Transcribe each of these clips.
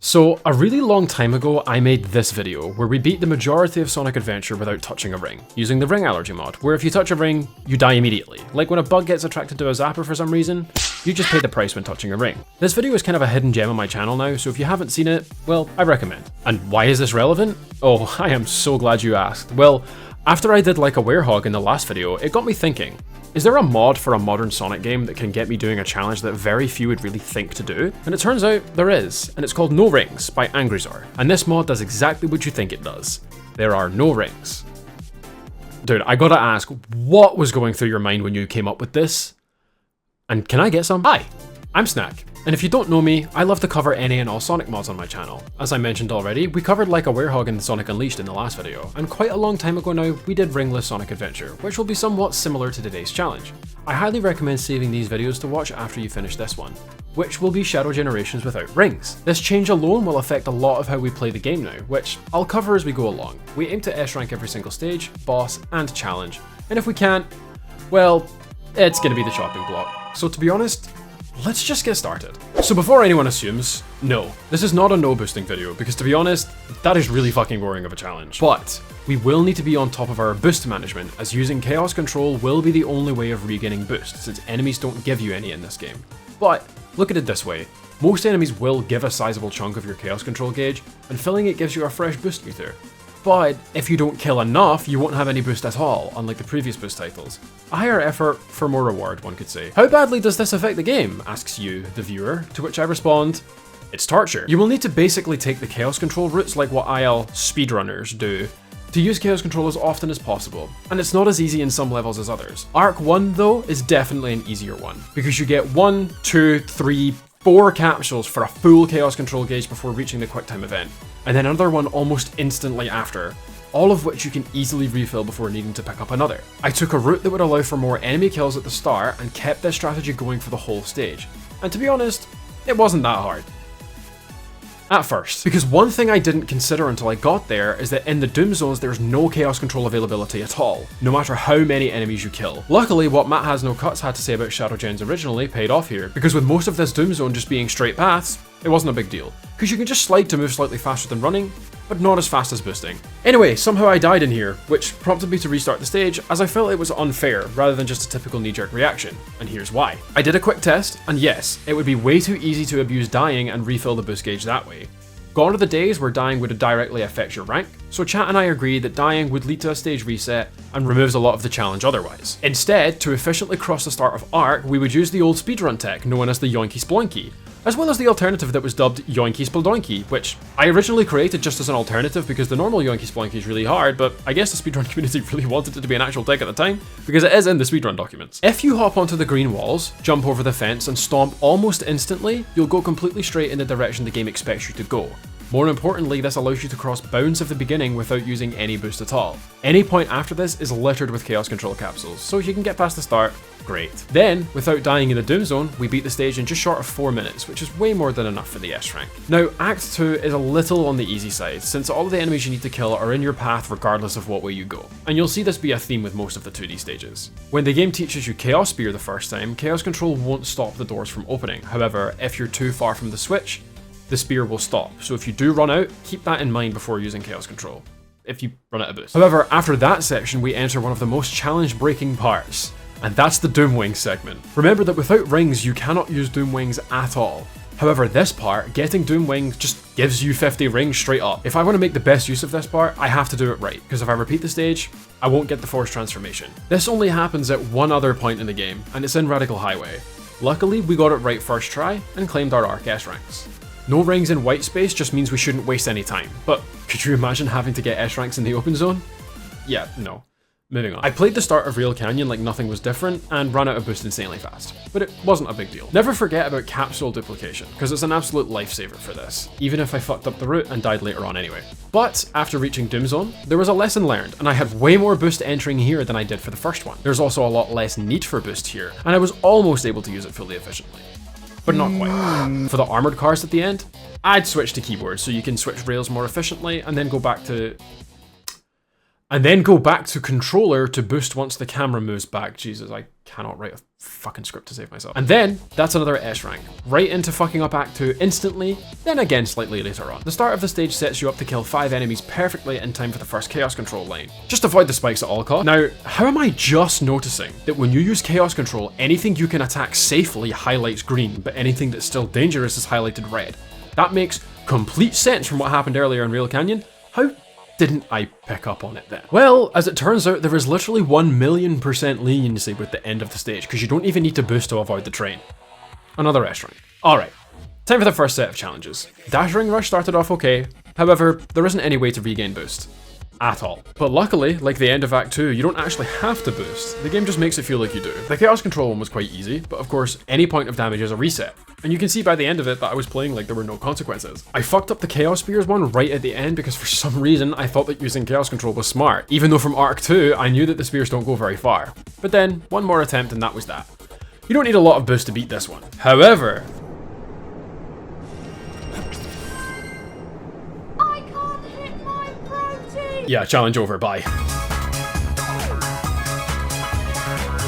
So, a really long time ago, I made this video where we beat the majority of Sonic Adventure without touching a ring, using the ring allergy mod, where if you touch a ring, you die immediately. Like when a bug gets attracted to a zapper for some reason, you just pay the price when touching a ring. This video is kind of a hidden gem on my channel now, so if you haven't seen it, well, I recommend. And why is this relevant? Oh, I am so glad you asked. Well, after I did like a werehog in the last video, it got me thinking. Is there a mod for a modern Sonic game that can get me doing a challenge that very few would really think to do? And it turns out there is, and it's called No Rings by Angryzor. And this mod does exactly what you think it does. There are no rings. Dude, I gotta ask, what was going through your mind when you came up with this? And can I get some? Hi, I'm Snack. And if you don't know me, I love to cover any and all Sonic mods on my channel. As I mentioned already, we covered like a werehog in Sonic Unleashed in the last video, and quite a long time ago now, we did Ringless Sonic Adventure, which will be somewhat similar to today's challenge. I highly recommend saving these videos to watch after you finish this one, which will be Shadow Generations without rings. This change alone will affect a lot of how we play the game now, which I'll cover as we go along. We aim to S rank every single stage, boss, and challenge, and if we can't, well, it's gonna be the chopping block. So to be honest, let's just get started. So before anyone assumes, no, this is not a no boosting video, because to be honest, that is really fucking boring of a challenge. But we will need to be on top of our boost management, as using Chaos Control will be the only way of regaining boost, since enemies don't give you any in this game. But look at it this way, most enemies will give a sizable chunk of your Chaos Control gauge, and filling it gives you a fresh boost meter. But if you don't kill enough, you won't have any boost at all, unlike the previous boost titles. A higher effort for more reward, one could say. How badly does this affect the game? Asks you, the viewer, to which I respond, it's torture. You will need to basically take the Chaos Control routes like what IL speedrunners do, to use Chaos Control as often as possible, and it's not as easy in some levels as others. Arc 1 though is definitely an easier one, because you get 1, 2, 3, 4 capsules for a full Chaos Control gauge before reaching the quick time event, and then another one almost instantly after, all of which you can easily refill before needing to pick up another. I took a route that would allow for more enemy kills at the start and kept this strategy going for the whole stage, and to be honest, it wasn't that hard. At first, because one thing I didn't consider until I got there is that in the Doom Zones there's no Chaos Control availability at all, no matter how many enemies you kill. Luckily, what Matt Has No Cuts had to say about Shadow Gens originally paid off here, because with most of this Doom Zone just being straight paths, it wasn't a big deal, because you can just slide to move slightly faster than running, but not as fast as boosting. Anyway, somehow I died in here, which prompted me to restart the stage as I felt it was unfair rather than just a typical knee-jerk reaction, and here's why. I did a quick test, and yes, it would be way too easy to abuse dying and refill the boost gauge that way. Gone are the days where dying would directly affect your rank, so chat and I agreed that dying would lead to a stage reset and removes a lot of the challenge otherwise. Instead, to efficiently cross the start of Arc, we would use the old speedrun tech known as the Yoinky Sploinky, as well as the alternative that was dubbed Yoinky Splodoinky, which I originally created just as an alternative because the normal Yoinky Sploinky is really hard, but I guess the speedrun community really wanted it to be an actual tech at the time, because it is in the speedrun documents. If you hop onto the green walls, jump over the fence and stomp almost instantly, you'll go completely straight in the direction the game expects you to go. More importantly, this allows you to cross bounds of the beginning without using any boost at all. Any point after this is littered with Chaos Control capsules, so if you can get past the start, great. Then, without dying in the Doom Zone, we beat the stage in just short of 4 minutes, which is way more than enough for the S rank. Now, Act 2 is a little on the easy side, since all of the enemies you need to kill are in your path regardless of what way you go, and you'll see this be a theme with most of the 2D stages. When the game teaches you Chaos Spear the first time, Chaos Control won't stop the doors from opening. However, if you're too far from the switch, the spear will stop, so if you do run out, keep that in mind before using Chaos Control, if you run out of boost. However, after that section, we enter one of the most challenge-breaking parts, and that's the Doom Wings segment. Remember that without rings, you cannot use Doom Wings at all. However, this part, getting Doom Wings just gives you 50 rings straight up. If I want to make the best use of this part, I have to do it right, because if I repeat the stage, I won't get the Force Transformation. This only happens at one other point in the game, and it's in Radical Highway. Luckily, we got it right first try, and claimed our Arc S ranks. No rings in white space just means we shouldn't waste any time, but could you imagine having to get S ranks in the open zone? Yeah, no. Moving on. I played the start of Real Canyon like nothing was different, and ran out of boost insanely fast, but it wasn't a big deal. Never forget about capsule duplication, because it's an absolute lifesaver for this, even if I fucked up the route and died later on anyway. But after reaching Doom Zone, there was a lesson learned, and I had way more boost entering here than I did for the first one. There's also a lot less need for boost here, and I was almost able to use it fully efficiently. But not quite. For the armored cars at the end, I'd switch to keyboard so you can switch rails more efficiently and then go back to controller to boost once the camera moves back. Jesus, I cannot write a fucking script to save myself. And then, that's another S rank. Right into fucking up Act 2 instantly, then again slightly later on. The start of the stage sets you up to kill 5 enemies perfectly in time for the first Chaos Control line. Just avoid the spikes at all costs. Now, how am I just noticing that when you use Chaos Control, anything you can attack safely highlights green, but anything that's still dangerous is highlighted red? That makes complete sense from what happened earlier in Rail Canyon. How didn't I pick up on it then? Well, as it turns out, there is literally 1,000,000% leniency with the end of the stage, because you don't even need to boost to avoid the train. Another restaurant. Alright, time for the first set of challenges. Dashing Rush started off okay, however, there isn't any way to regain boost. At all. But luckily, like the end of Act 2, you don't actually have to boost. The game just makes it feel like you do. The Chaos Control one was quite easy, but of course, any point of damage is a reset. And you can see by the end of it that I was playing like there were no consequences. I fucked up the Chaos Spears one right at the end because for some reason I thought that using Chaos Control was smart, even though from Arc 2 I knew that the Spears don't go very far. But then, one more attempt and that was that. You don't need a lot of boost to beat this one. However, yeah, challenge over, bye.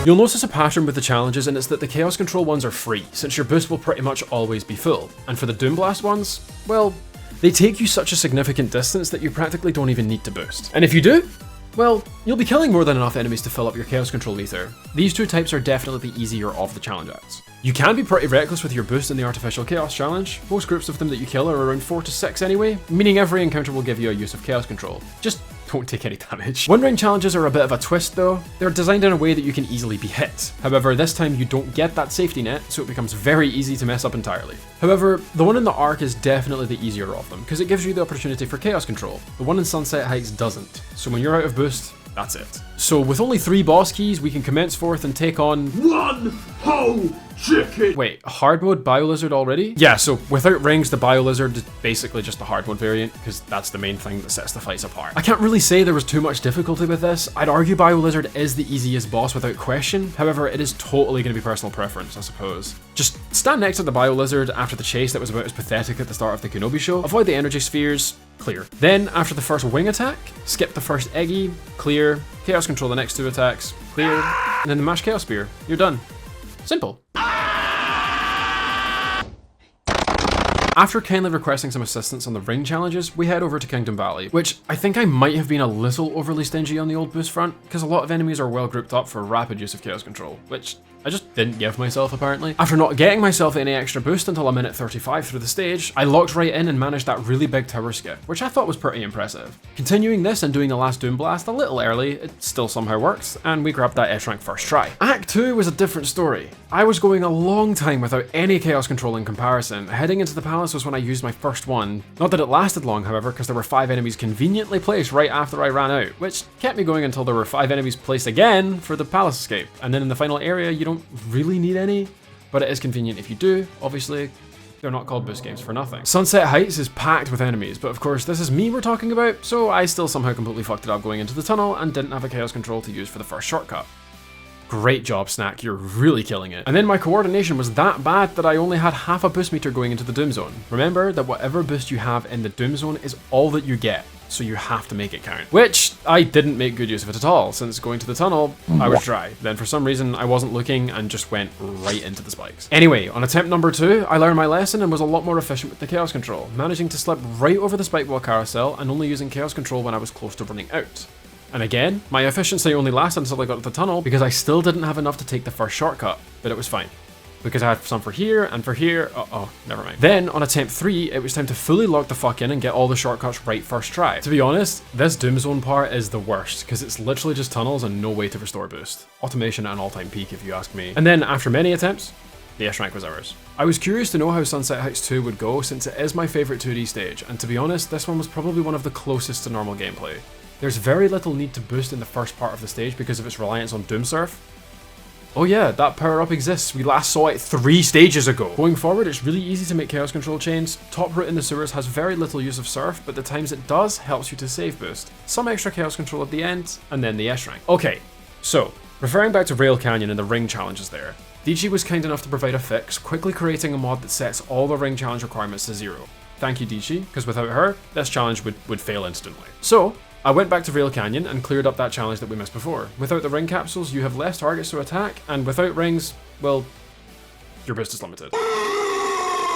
You'll notice a pattern with the challenges, and it's that the Chaos Control ones are free, since your boost will pretty much always be full. And for the Doom Blast ones, well, they take you such a significant distance that you practically don't even need to boost. And if you do, well, you'll be killing more than enough enemies to fill up your Chaos Control ether. These two types are definitely the easier of the challenge acts. You can be pretty reckless with your boost in the Artificial Chaos Challenge. Most groups of them that you kill are around 4 to 6 anyway, meaning every encounter will give you a use of Chaos Control. Just don't take any damage. One round challenges are a bit of a twist though. They're designed in a way that you can easily be hit. However, this time you don't get that safety net, so it becomes very easy to mess up entirely. However, the one in the Arc is definitely the easier of them, because it gives you the opportunity for Chaos Control. The one in Sunset Heights doesn't, so when you're out of boost, that's it. So with only 3 boss keys, we can commence forth and take on one whole chicken. Wait, hard mode Biolizard already? Yeah, so without rings, the Biolizard is basically just the hard mode variant, because that's the main thing that sets the fights apart. I can't really say there was too much difficulty with this. I'd argue Biolizard is the easiest boss without question. However, it is totally going to be personal preference, I suppose. Just stand next to the Biolizard after the chase that was about as pathetic at the start of the Kenobi show. Avoid the energy spheres, clear. Then, after the first wing attack, skip the first Eggy, clear. Chaos Control the next 2 attacks, clear. And then the Mash Chaos Spear, you're done. Simple. After kindly requesting some assistance on the ring challenges, we head over to Kingdom Valley, which I think I might have been a little overly stingy on the old boost front, because a lot of enemies are well grouped up for rapid use of Chaos Control, which I just didn't give myself apparently. After not getting myself any extra boost until a minute 35 through the stage, I locked right in and managed that really big tower skip, which I thought was pretty impressive. Continuing this and doing the last Doom Blast a little early, it still somehow worked, and we grabbed that S rank first try. Act 2 was a different story. I was going a long time without any Chaos Control in comparison. Heading into the palace was when I used my first one. Not that it lasted long, however, because there were 5 enemies conveniently placed right after I ran out, which kept me going until there were 5 enemies placed again for the palace escape. And then in the final area, you don't really need any, but it is convenient if you do. Obviously, they're not called boost games for nothing. Sunset Heights is packed with enemies, but of course this is me we're talking about, so I still somehow completely fucked it up going into the tunnel and didn't have a Chaos Control to use for the first shortcut. Great job, Snack, you're really killing it. And then my coordination was that bad that I only had half a boost meter going into the Doom Zone. Remember that whatever boost you have in the Doom Zone is all that you get, so you have to make it count. Which, I didn't make good use of it at all, since going to the tunnel, I was dry. Then for some reason, I wasn't looking and just went right into the spikes. Anyway, on attempt number 2, I learned my lesson and was a lot more efficient with the Chaos Control, managing to slip right over the spike wall carousel and only using Chaos Control when I was close to running out. And again, my efficiency only lasted until I got to the tunnel because I still didn't have enough to take the first shortcut, but it was fine. Because I had some for here and for here, never mind. Then, on attempt 3, it was time to fully lock the fuck in and get all the shortcuts right first try. To be honest, this Doom Zone part is the worst, because it's literally just tunnels and no way to restore boost. Automation at an all-time peak if you ask me. And then, after many attempts, the S rank was ours. I was curious to know how Sunset Heights 2 would go since it is my favourite 2D stage, and to be honest, this one was probably one of the closest to normal gameplay. There's very little need to boost in the first part of the stage because of its reliance on Doom Surf. Oh yeah, that power-up exists. We last saw it 3 stages ago. Going forward, it's really easy to make Chaos Control chains. Top route in the sewers has very little use of Surf, but the times it does helps you to save boost. Some extra Chaos Control at the end, and then the S rank. Okay, so, referring back to Rail Canyon and the ring challenges there, DG was kind enough to provide a fix, quickly creating a mod that sets all the ring challenge requirements to 0. Thank you, DG, because without her, this challenge would fail instantly. So, I went back to Rail Canyon and cleared up that challenge that we missed before. Without the ring capsules, you have less targets to attack, and without rings, well, your boost is limited.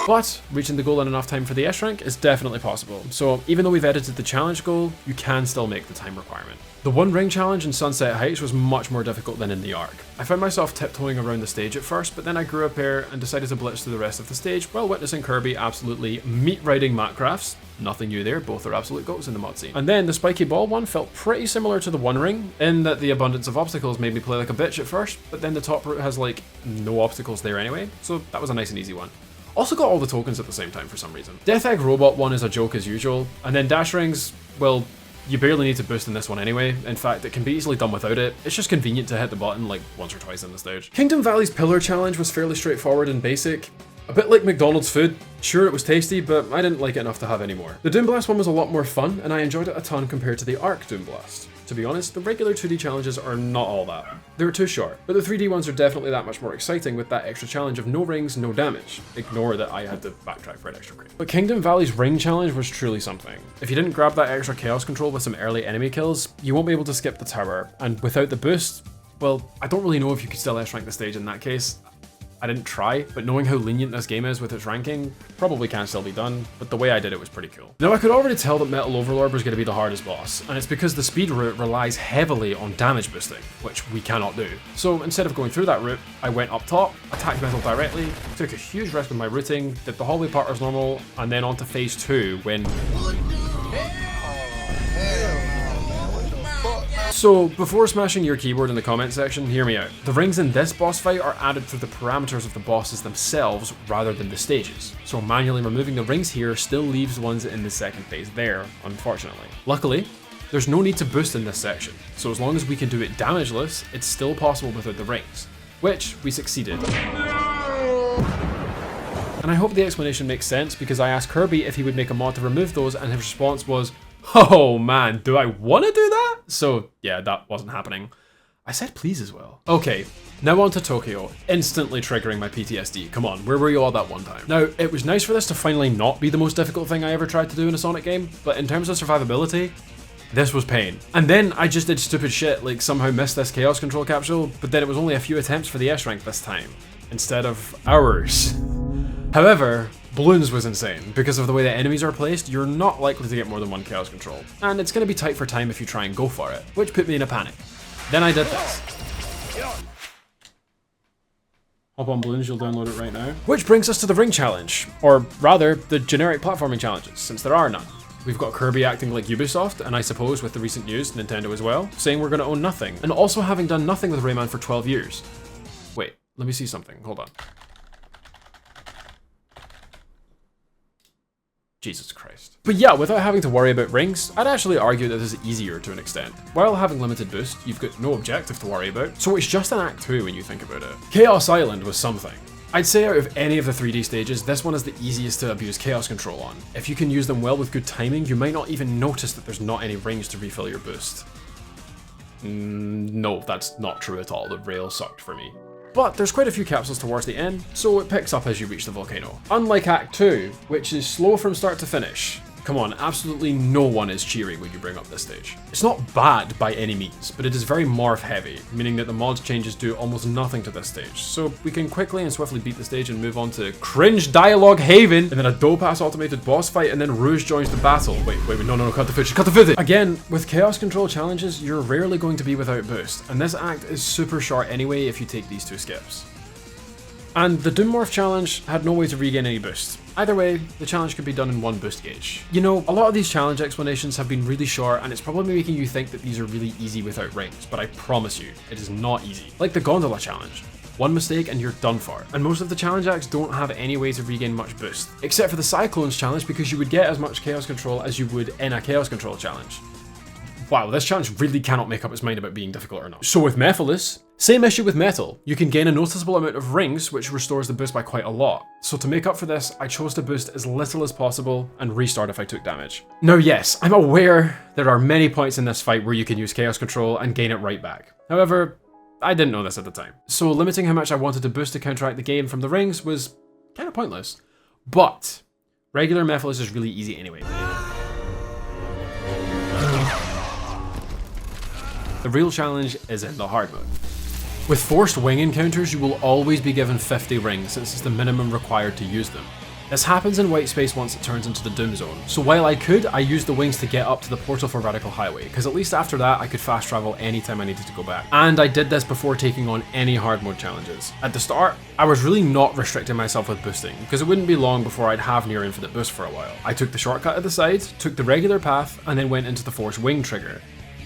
But reaching the goal in enough time for the S rank is definitely possible, so even though we've edited the challenge goal, you can still make the time requirement. The one ring challenge in Sunset Heights was much more difficult than in the Ark. I found myself tiptoeing around the stage at first, but then I grew a pair and decided to blitz through the rest of the stage while witnessing Kirby absolutely meat-riding Macrafts. Nothing new there, both are absolute goats in the mod scene. And then the spiky ball one felt pretty similar to the one ring, in that the abundance of obstacles made me play like a bitch at first, but then the top route has like no obstacles there anyway, so that was a nice and easy one. Also got all the tokens at the same time for some reason. Death Egg Robot one is a joke as usual, and then Dash Rings, well, you barely need to boost in this one anyway. In fact, it can be easily done without it. It's just convenient to hit the button like once or twice in the stage. Kingdom Valley's Pillar Challenge was fairly straightforward and basic. A bit like McDonald's food. Sure, it was tasty, but I didn't like it enough to have any more. The Doom Blast one was a lot more fun, and I enjoyed it a ton compared to the Ark Doom Blast. To be honest, the regular 2D challenges are not all that. They were too short, but the 3D ones are definitely that much more exciting with that extra challenge of no rings, no damage. Ignore that I had to backtrack for an extra grade. But Kingdom Valley's ring challenge was truly something. If you didn't grab that extra chaos control with some early enemy kills, you won't be able to skip the tower, and without the boost, well, I don't really know if you could still S-rank the stage in that case. I didn't try, but knowing how lenient this game is with its ranking, probably can still be done, but the way I did it was pretty cool. Now I could already tell that Metal Overlord was going to be the hardest boss, and it's because the speed route relies heavily on damage boosting, which we cannot do. So instead of going through that route, I went up top, attacked Metal directly, took a huge risk with my routing, did the hallway part as normal, and then on to phase 2 when... So, before smashing your keyboard in the comment section, hear me out. The rings in this boss fight are added through the parameters of the bosses themselves rather than the stages. So manually removing the rings here still leaves ones in the second phase there, unfortunately. Luckily, there's no need to boost in this section, so as long as we can do it damageless, it's still possible without the rings, which we succeeded. And I hope the explanation makes sense because I asked Kirby if he would make a mod to remove those and his response was, "Oh man, do I want to do that?" So yeah, that wasn't happening. I said please as well. Okay, now on to Tokyo, instantly triggering my PTSD. Come on, where were you all that one time? Now, it was nice for this to finally not be the most difficult thing I ever tried to do in a Sonic game, but in terms of survivability, this was pain. And then I just did stupid shit, like somehow missed this Chaos Control capsule, but then it was only a few attempts for the S rank this time, instead of hours. However, Balloons was insane. Because of the way the enemies are placed, you're not likely to get more than one Chaos Control, and it's going to be tight for time if you try and go for it, which put me in a panic. Then I did this. Hop on Balloons, you'll download it right now. Which brings us to the ring challenge, or rather, the generic platforming challenges, since there are none. We've got Kirby acting like Ubisoft, and I suppose with the recent news, Nintendo as well, saying we're going to own nothing, and also having done nothing with Rayman for 12 years. Wait, let me see something, hold on. Jesus Christ. But yeah, without having to worry about rings, I'd actually argue that this is easier to an extent. While having limited boost, you've got no objective to worry about, so it's just an Act 2 when you think about it. Chaos Island was something. I'd say out of any of the 3D stages, this one is the easiest to abuse Chaos Control on. If you can use them well with good timing, you might not even notice that there's not any rings to refill your boost. No, that's not true at all. The rail sucked for me. But there's quite a few capsules towards the end, so it picks up as you reach the volcano. Unlike Act 2, which is slow from start to finish. Come on, absolutely no one is cheering when you bring up this stage. It's not bad by any means, but it is very morph heavy, meaning that the mod changes do almost nothing to this stage. So we can quickly and swiftly beat the stage and move on to Cringe Dialogue Haven, and then a dope-ass automated boss fight, and then Rouge joins the battle. Wait, no, cut the footage. Again, with Chaos Control challenges, you're rarely going to be without boost, and this act is super short anyway if you take these two skips. And the Doom Morph challenge had no way to regain any boost. Either way, the challenge could be done in one boost gauge. You know, a lot of these challenge explanations have been really short and it's probably making you think that these are really easy without rings, but I promise you, it is not easy. Like the Gondola challenge. One mistake and you're done for. And most of the challenge acts don't have any way to regain much boost, except for the Cyclones challenge because you would get as much Chaos Control as you would in a Chaos Control challenge. Wow, this challenge really cannot make up its mind about being difficult or not. So with Mephiles, same issue with Metal. You can gain a noticeable amount of rings, which restores the boost by quite a lot. So to make up for this, I chose to boost as little as possible and restart if I took damage. Now yes, I'm aware there are many points in this fight where you can use Chaos Control and gain it right back. However, I didn't know this at the time. So limiting how much I wanted to boost to counteract the game from the rings was kind of pointless. But regular Mephiles is really easy anyway. The real challenge is in the hard mode. With forced wing encounters, you will always be given 50 rings since it's the minimum required to use them. This happens in white space once it turns into the Doom Zone, so while I could, I used the wings to get up to the portal for Radical Highway, because at least after that I could fast travel anytime I needed to go back. And I did this before taking on any hard mode challenges. At the start, I was really not restricting myself with boosting, because it wouldn't be long before I'd have near infinite boost for a while. I took the shortcut at the side, took the regular path, and then went into the forced wing trigger,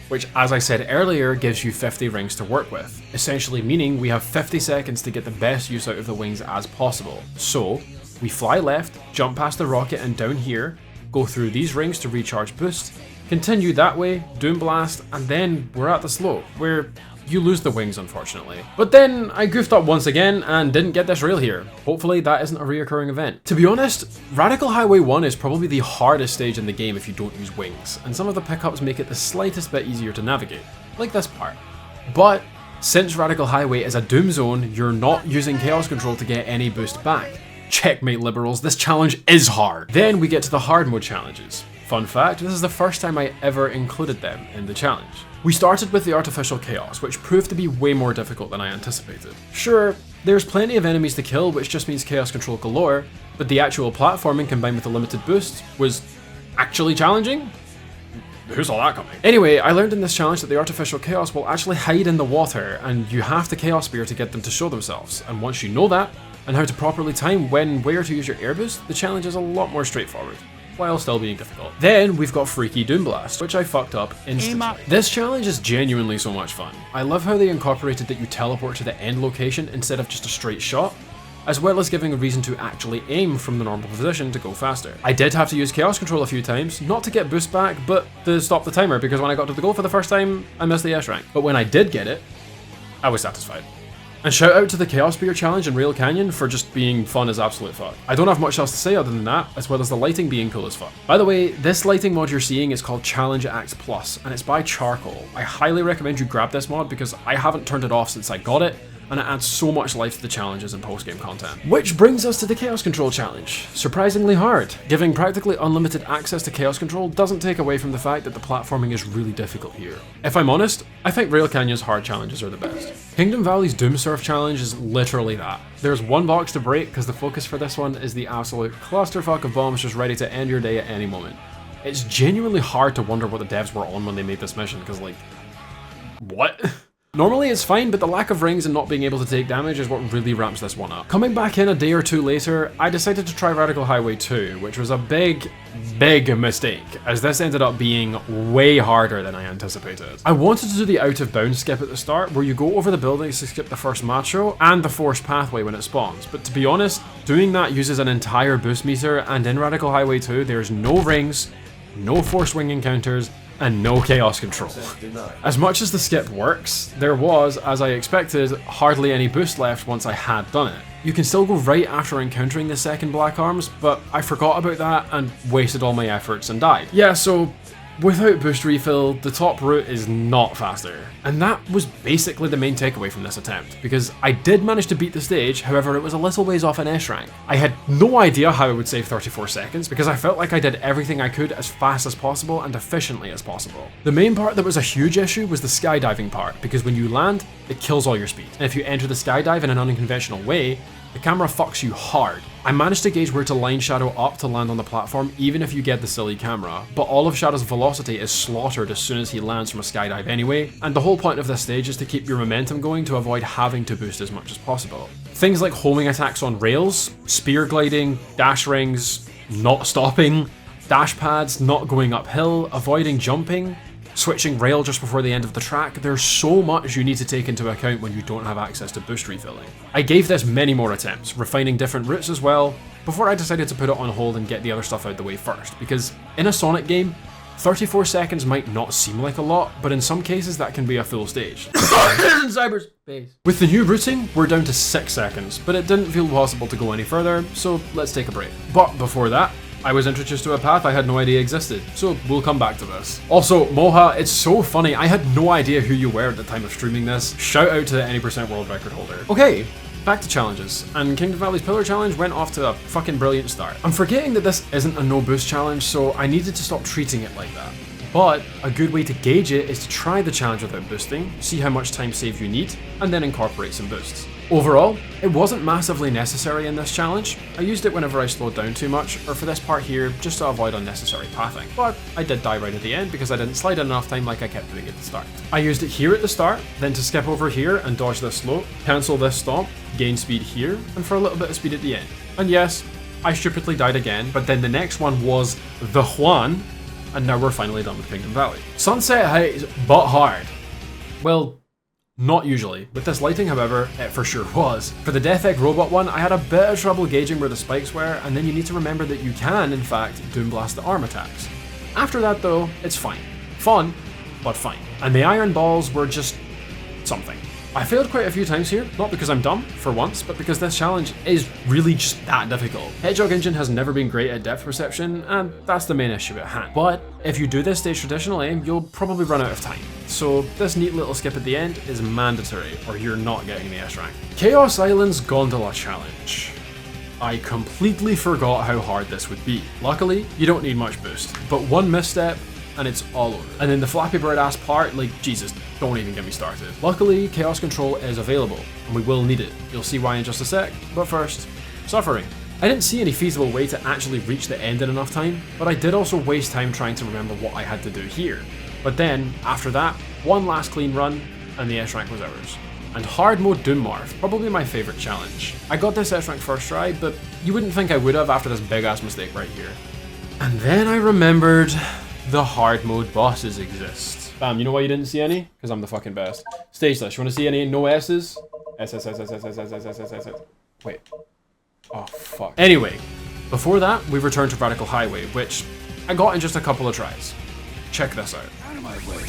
which, as I said earlier, gives you 50 rings to work with, essentially meaning we have 50 seconds to get the best use out of the wings as possible. So, we fly left, jump past the rocket and down here, go through these rings to recharge boost, continue that way, Doom Blast, and then we're at the slope, where you lose the wings unfortunately. But then I goofed up once again and didn't get this rail here. Hopefully that isn't a reoccurring event. To be honest, Radical Highway 1 is probably the hardest stage in the game if you don't use wings, and some of the pickups make it the slightest bit easier to navigate, like this part. But since Radical Highway is a Doom Zone, you're not using Chaos Control to get any boost back. Checkmate liberals, this challenge is hard. Then we get to the hard mode challenges. Fun fact, this is the first time I ever included them in the challenge. We started with the Artificial Chaos, which proved to be way more difficult than I anticipated. Sure, there's plenty of enemies to kill, which just means Chaos Control galore, but the actual platforming combined with the limited boost was actually challenging? Who saw that coming? Anyway, I learned in this challenge that the Artificial Chaos will actually hide in the water, and you have to Chaos Spear to get them to show themselves, and once you know that, and how to properly time when and where to use your air boost, the challenge is a lot more straightforward, while still being difficult. Then we've got Freaky Doom Blast, which I fucked up instantly. This challenge is genuinely so much fun. I love how they incorporated that you teleport to the end location instead of just a straight shot, as well as giving a reason to actually aim from the normal position to go faster. I did have to use Chaos Control a few times, not to get boost back, but to stop the timer, because when I got to the goal for the first time, I missed the S rank. But when I did get it, I was satisfied. And shout out to the Chaos Spear challenge in Rail Canyon for just being fun as absolute fuck. I don't have much else to say other than that, as well as the lighting being cool as fuck. By the way, this lighting mod you're seeing is called Challenge Act Plus, and it's by Charcoal. I highly recommend you grab this mod because I haven't turned it off since I got it, and it adds so much life to the challenges and post-game content. Which brings us to the Chaos Control challenge. Surprisingly hard. Giving practically unlimited access to Chaos Control doesn't take away from the fact that the platforming is really difficult here. If I'm honest, I think Rail Canyon's hard challenges are the best. Kingdom Valley's Doom Surf challenge is literally that. There's one box to break because the focus for this one is the absolute clusterfuck of bombs just ready to end your day at any moment. It's genuinely hard to wonder what the devs were on when they made this mission, because like, what? Normally it's fine, but the lack of rings and not being able to take damage is what really ramps this one up. Coming back in a day or two later, I decided to try Radical Highway 2, which was a big mistake, as this ended up being way harder than I anticipated. I wanted to do the out of bounds skip at the start, where you go over the buildings to skip the first macho, and the forced pathway when it spawns, but to be honest, doing that uses an entire boost meter, and in Radical Highway 2 there's no rings, no forced wing encounters, and no Chaos Control. As much as the skip works, there was, as I expected, hardly any boost left once I had done it. You can still go right after encountering the second Black Arms, but I forgot about that and wasted all my efforts and died. Yeah, so without boost refill, the top route is not faster. And that was basically the main takeaway from this attempt, because I did manage to beat the stage, however it was a little ways off an S rank. I had no idea how I would save 34 seconds, because I felt like I did everything I could as fast as possible and efficiently as possible. The main part that was a huge issue was the skydiving part, because when you land, it kills all your speed. And if you enter the skydive in an unconventional way, the camera fucks you hard. I managed to gauge where to line Shadow up to land on the platform even if you get the silly camera, but all of Shadow's velocity is slaughtered as soon as he lands from a skydive anyway, and the whole point of this stage is to keep your momentum going to avoid having to boost as much as possible. Things like homing attacks on rails, spear gliding, dash rings, not stopping, dash pads, not going uphill, avoiding jumping, switching rail just before the end of the track, there's so much you need to take into account when you don't have access to boost refilling. I gave this many more attempts, refining different routes as well, before I decided to put it on hold and get the other stuff out the way first, because in a Sonic game, 34 seconds might not seem like a lot, but in some cases that can be a full stage. Cyberspace. With the new routing, we're down to 6 seconds, but it didn't feel possible to go any further, so let's take a break. But before that, I was introduced to a path I had no idea existed, so we'll come back to this. Also, Moha, it's so funny, I had no idea who you were at the time of streaming this. Shout out to the any % world record holder. Okay, back to challenges, and Kingdom Valley's Pillar Challenge went off to a fucking brilliant start. I'm forgetting that this isn't a no boost challenge, so I needed to stop treating it like that. But a good way to gauge it is to try the challenge without boosting, see how much time save you need, and then incorporate some boosts. Overall, it wasn't massively necessary in this challenge. I used it whenever I slowed down too much, or for this part here, just to avoid unnecessary pathing. But I did die right at the end because I didn't slide in enough time like I kept doing at the start. I used it here at the start, then to skip over here and dodge this slope, cancel this stomp, gain speed here, and for a little bit of speed at the end. And yes, I stupidly died again, but then the next one was the Juan, and now we're finally done with Kingdom Valley. Sunset highs, but hard. Well, not usually. With this lighting, however, it for sure was. For the Death Egg Robot one, I had a bit of trouble gauging where the spikes were, and then you need to remember that you can, in fact, Doom Blast the arm attacks. After that though, it's fine. Fun, but fine. And the iron balls were just something. I failed quite a few times here, not because I'm dumb, for once, but because this challenge is really just that difficult. Hedgehog engine has never been great at depth perception, and that's the main issue at hand. But if you do this stage traditionally, you'll probably run out of time. So this neat little skip at the end is mandatory, or you're not getting the S rank. Chaos Island's Gondola Challenge. I completely forgot how hard this would be. Luckily, you don't need much boost, but one misstep, and it's all over. And then the Flappy Bird ass part, like Jesus, don't even get me started. Luckily, Chaos Control is available, and we will need it. You'll see why in just a sec, but first, suffering. I didn't see any feasible way to actually reach the end in enough time, but I did also waste time trying to remember what I had to do here. But then, after that, one last clean run, and the S rank was ours. And hard mode Doom Morph, probably my favourite challenge. I got this S rank first try, but you wouldn't think I would have after this big ass mistake right here. And then I remembered the hard mode bosses exist. Bam, you know why you didn't see any? Because I'm the fucking best. Stage list, you want to see any no S's? S. Wait. Oh, fuck. Anyway, before that, we returned to Radical Highway, which I got in just a couple of tries. Check this out. Out of my way.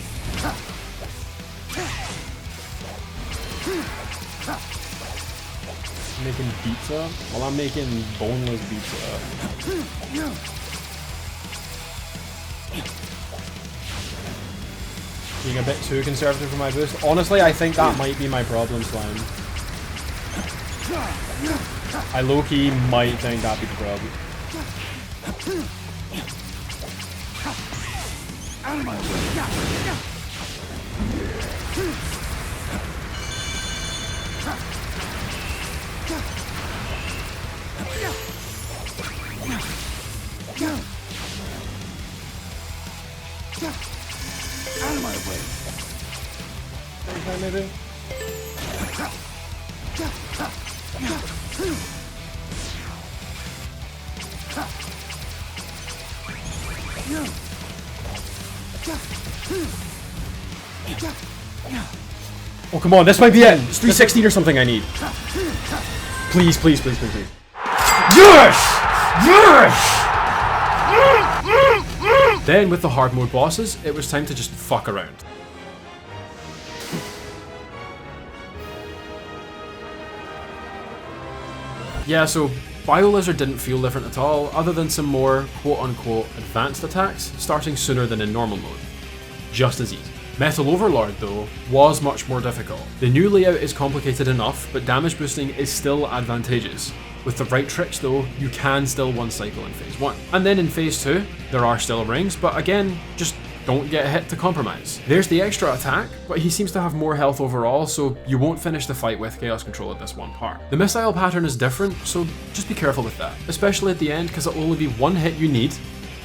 Making pizza? Well, I'm making boneless pizza. Being a bit too conservative for my boost. Honestly, I think that might be my problem, Slime. I low-key might think that'd be the problem. Out of my way. Out of my way. Maybe? Oh, come on, this might be it! It's 316 or something I need. Please, please, please, please, please. Yes! Yes! Then, with the hard mode bosses, it was time to just fuck around. Yeah, so BioLizard didn't feel different at all, other than some more quote-unquote advanced attacks starting sooner than in normal mode. Just as easy. Metal Overlord, though, was much more difficult. The new layout is complicated enough, but damage boosting is still advantageous. With the right tricks though, you can still one cycle in phase 1. And then in phase 2, there are still rings, but again, just don't get hit to compromise. There's the extra attack, but he seems to have more health overall, so you won't finish the fight with Chaos Control at this one part. The missile pattern is different, so just be careful with that, especially at the end, because it'll only be one hit you need,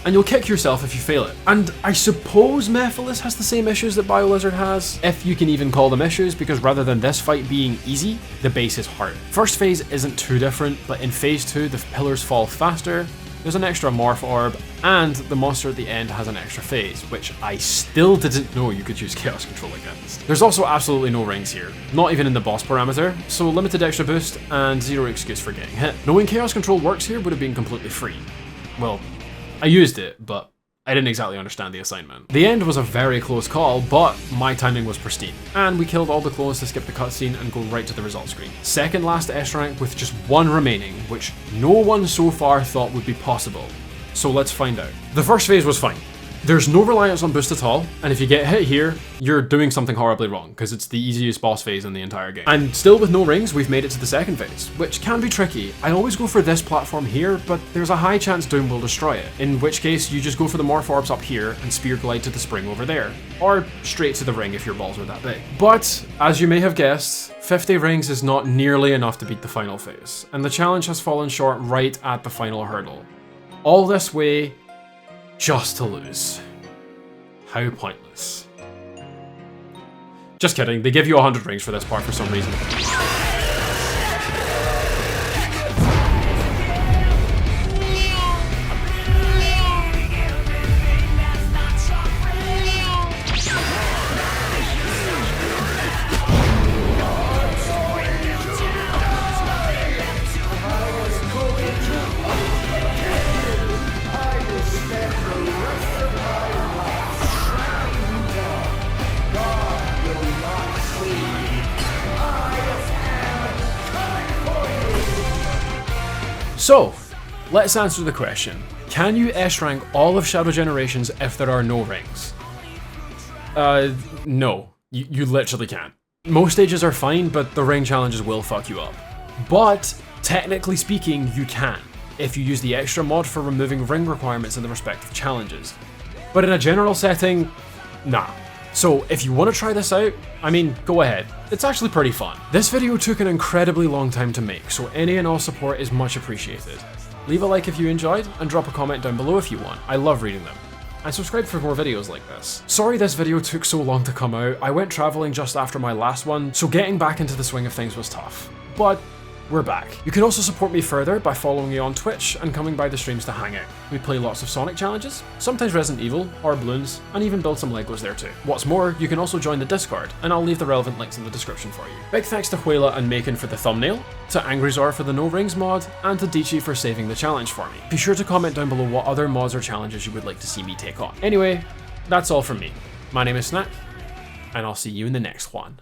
and you'll kick yourself if you fail it. And I suppose Mephiles has the same issues that BioLizard has, if you can even call them issues, because rather than this fight being easy, the base is hard. First phase isn't too different, but in phase 2 the pillars fall faster, there's an extra morph orb, and the monster at the end has an extra phase, which I still didn't know you could use Chaos Control against. There's also absolutely no rings here, not even in the boss parameter, so limited extra boost and zero excuse for getting hit. Knowing Chaos Control works here would have been completely free. Well, I used it, but I didn't exactly understand the assignment. The end was a very close call, but my timing was pristine, and we killed all the clones to skip the cutscene and go right to the results screen. Second last S rank with just one remaining, which no one so far thought would be possible. So let's find out. The first phase was fine. There's no reliance on boost at all, and if you get hit here, you're doing something horribly wrong, because it's the easiest boss phase in the entire game. And still with no rings, we've made it to the second phase, which can be tricky. I always go for this platform here, but there's a high chance Doom will destroy it, in which case you just go for the morph orbs up here and spear glide to the spring over there, or straight to the ring if your balls are that big. But, as you may have guessed, 50 rings is not nearly enough to beat the final phase, and the challenge has fallen short right at the final hurdle. All this way, just to lose. How pointless. Just kidding, they give you 100 rings for this part for some reason. So, let's answer the question. Can you S-rank all of Shadow Generations if there are no rings? No. You literally can't. Most stages are fine, but the ring challenges will fuck you up. But, technically speaking, you can, if you use the extra mod for removing ring requirements in the respective challenges. But in a general setting, nah. So if you want to try this out, I mean, go ahead. It's actually pretty fun. This video took an incredibly long time to make, so any and all support is much appreciated. Leave a like if you enjoyed, and drop a comment down below if you want. I love reading them. And subscribe for more videos like this. Sorry this video took so long to come out. I went traveling just after my last one, so getting back into the swing of things was tough. But we're back. You can also support me further by following me on Twitch and coming by the streams to hang out. We play lots of Sonic challenges, sometimes Resident Evil, or Bloons, and even build some Legos there too. What's more, you can also join the Discord, and I'll leave the relevant links in the description for you. Big thanks to hweilla and Makon for the thumbnail, to angryzor for the no rings mod, and to Dichi for saving the challenge for me. Be sure to comment down below what other mods or challenges you would like to see me take on. Anyway, that's all from me. My name is Snack, and I'll see you in the next one.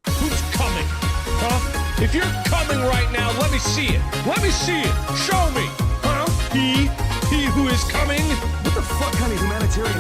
Who's coming? Huh? If you're coming right now, let me see it. Let me see it. Show me. Huh? He who is coming? What the fuck kind of humanitarian